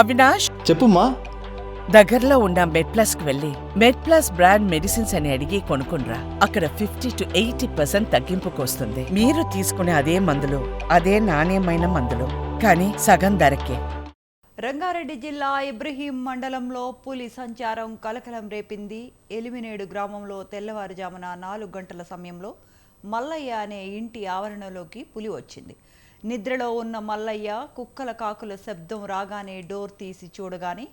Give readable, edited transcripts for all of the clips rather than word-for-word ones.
అవినాష్, చెప్పుమా. దగ్గరలో ఉన్న మెడ్ప్లస్కి వెళ్ళి మెడ్ప్లస్ బ్రాండ్ మెడిసిన్స్ అని అడిగి కొనుక్కునరా. అక్కడ 50-80% తగ్గింపుకు వస్తుంది. మీరు తీసుకునే అదే మందులు, అదే నాణ్యమైన మందులు, కానీ సగం ధరకే. రంగారెడ్డి జిల్లా ఇబ్రహీం మండలంలో పులి సంచారం కలకలం రేపింది. ఎలిమినేడు గ్రామంలో తెల్లవారుజామున 4 గంటల సమయంలో మల్లయ్య అనే ఇంటి ఆవరణలోకి పులి వచ్చింది. నిద్రలో ఉన్న మల్లయ్య కుక్కల కాకుల శబ్దం రాగానే డోర్ తీసి చూడగానే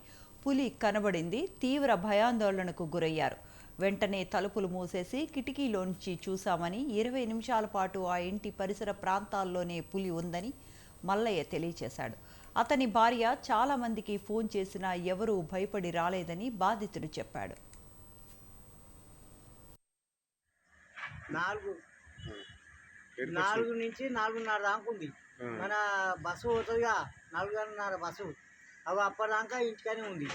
పులి కనబడింది. తీవ్ర భయాందోళనకు గురయ్యారు. వెంటనే తలుపులు మూసేసి కిటికీలోంచి చూశామని, 20 నిమిషాల పాటు ఆ ఇంటి పరిసర ప్రాంతాల్లోనే పులి ఉందని మల్లయ్య తెలియచేశాడు. అతని భార్య చాలా మందికి ఫోన్ చేసినా ఎవరూ భయపడి రాలేదని బాధితుడు చెప్పాడు. 4 నుంచి 4:30 దాకా ఉంది. మన బస్సు పోతుందిగా 4:30 బస్సు, అవి అప్పటిదాకా ఇంటికనే ఉంది.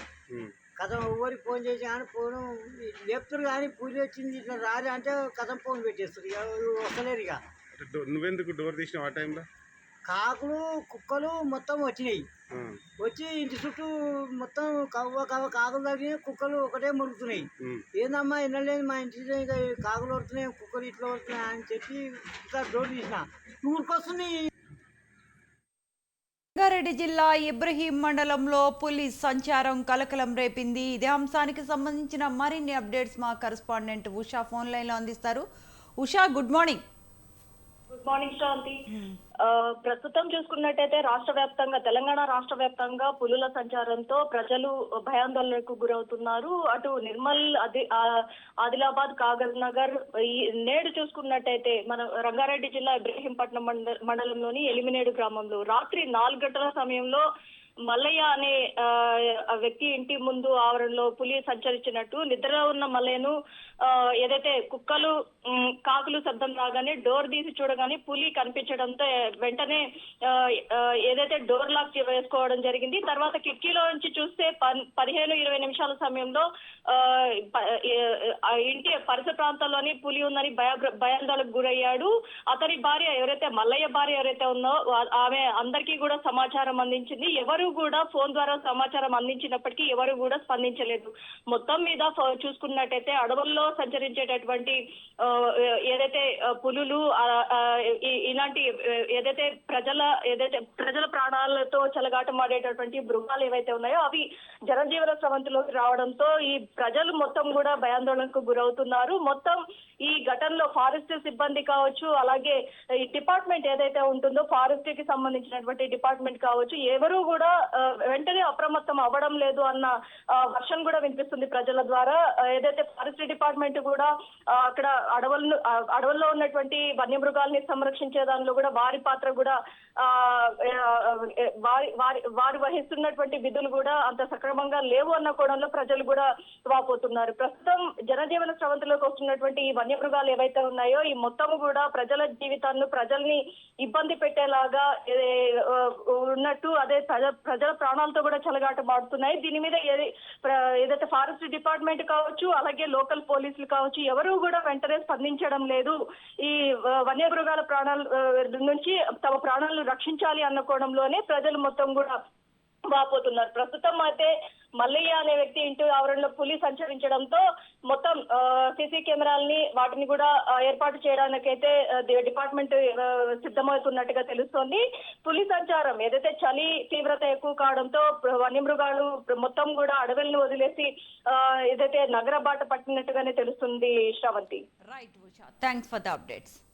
కథం ఎవరికి ఫోన్ చేసి కానీ ఫోను లేపుతారు, కానీ పూజ వచ్చింది ఇట్లా రాలి అంటే కథం ఫోన్ పెట్టేస్తారు. ఇక వస్తలేరు. ఇక నువ్వెందుకు డోర్ తీసినావు ఆ టైంలో? కాకులు కుక్కలు మొత్తం వచ్చినాయి. వచ్చి ఇంటి చుట్టూ మొత్తం కాకులు తగ్గినాయి, కుక్కలు ఒకటే మురుగుతున్నాయి. ఏందమ్మా ఎన్నలేదు మా ఇంటి కాకులు వస్తున్నాయి, కుక్కలు ఇట్లా వస్తున్నాయి అని చెప్పి ఇట్లా డోర్ తీసిన ఊరికొస్తుంది. రంగారెడ్డి జిల్లా ఇబ్రహీం మండలంలో పులి సంచారం కలకలం రేపింది. ఇదే అంశానికి సంబంధించిన మరిన్ని అప్డేట్స్ మా కరెస్పాండెంట్ ఉషా ఫోన్ లైన్ లో అందిస్తారు. Usha, good morning. Good morning Shanti. ప్రస్తుతం చూసుకున్నట్టయితే తెలంగాణ రాష్ట్ర వ్యాప్తంగా పులుల సంచారంతో ప్రజలు భయాందోళనకు గురవుతున్నారు. అటు నిర్మల్, ఆదిలాబాద్, కాగజ్ నగర్, నేడు చూసుకున్నట్టయితే మన రంగారెడ్డి జిల్లా ఇబ్రహీంపట్నం మండలంలోని ఎలిమినేడు గ్రామంలో రాత్రి 4 గంటల సమయంలో మల్లయ్య అనే వ్యక్తి ఇంటి ముందు ఆవరణలో పులి సంచరించినట్టు, నిద్రలో ఉన్న మల్లయ్యను ఏదైతే కుక్కలు కాకులు శబ్దం రాగానే డోర్ తీసి చూడగానే పులి కనిపించడంతో వెంటనే ఏదైతే డోర్ లాక్ వేసుకోవడం జరిగింది. తర్వాత కిటికీలో నుంచి చూస్తే 15-20 నిమిషాల సమయంలో ఇంటి పరిసర ప్రాంతాల్లోని పులి ఉందని భయాందోళనకు గురయ్యాడు. అతని భార్య ఎవరైతే మల్లయ్య భార్య ఎవరైతే ఉందో ఆమె అందరికీ కూడా సమాచారం అందించింది. ఎవరు కూడా ఫోన్ ద్వారా సమాచారం అందించినప్పటికీ ఎవరు కూడా స్పందించలేదు. మొత్తం మీద చూసుకున్నట్టయితే అడవుల్లో సంచరించేటటువంటి ఏదైతే పులులు, ఇలాంటి ఏదైతే ప్రజల ప్రాణాలతో చెలగాటమాడేటటువంటి మృగాలు ఏవైతే ఉన్నాయో అవి జనజీవన స్రవంతిలోకి రావడంతో ఈ ప్రజలు మొత్తం కూడా భయాందోళనకు గురవుతున్నారు. మొత్తం ఈ ఘటనలో ఫారెస్ట్ సిబ్బంది కావచ్చు, అలాగే ఈ డిపార్ట్మెంట్ ఏదైతే ఉంటుందో ఫారెస్ట్ కి సంబంధించినటువంటి డిపార్ట్మెంట్ కావచ్చు, ఎవరు కూడా వెంటనే అప్రమత్తం అవ్వడం లేదు అన్న వర్షన్ కూడా వినిపిస్తుంది ప్రజల ద్వారా. ఏదైతే ఫారెస్ట్ డిపార్ట్మెంట్ కూడా అక్కడ అడవుల్లో ఉన్నటువంటి వన్యమృగాల్ని సంరక్షించే దానిలో కూడా వారి పాత్ర కూడా వారు వహిస్తున్నటువంటి విధులు కూడా అంత సక్రమంగా లేవు అన్న కోణంలో ప్రజలు కూడా వాపోతున్నారు. ప్రస్తుతం జనజీవన స్రవంతిలోకి వస్తున్నటువంటి ఈ వన్యమృగాలు ఏవైతే ఉన్నాయో ఈ మొత్తం కూడా ప్రజల జీవితాలను, ప్రజల్ని ఇబ్బంది పెట్టేలాగా ఉన్నట్టు, అదే ప్రజల ప్రాణాలతో కూడా చెలగాటమాడుతున్నాయి. దీని మీద ఏదైతే ఫారెస్ట్ డిపార్ట్మెంట్ కావచ్చు, అలాగే లోకల్ పోలీసులు కావచ్చు, ఎవరు కూడా వెంటనే స్పందించడం లేదు. ఈ వన్యమృగాల ప్రాణాల నుంచి తమ ప్రాణాలను రక్షించాలి అన్న కోణంలోనే ప్రజలు మొత్తం కూడా వాపోతున్నారు. ప్రస్తుతం అయితే మల్లయ్య అనే వ్యక్తి ఇంటి ఆవరణలో పులి సంచరించడంతో మొత్తం సీసీ కెమెరాలని వాటిని కూడా ఏర్పాటు చేయడానికైతే డిపార్ట్మెంట్ సిద్ధమవుతున్నట్టుగా తెలుస్తోంది. పులి సంచారం ఏదైతే చలి తీవ్రత ఎక్కువ కావడంతో వన్యమృగాలు మొత్తం కూడా అడవులను వదిలేసి ఏదైతే నగర బాట పట్టినట్టుగానే తెలుస్తుంది Sravanthi. Right Usha, thanks for the updates.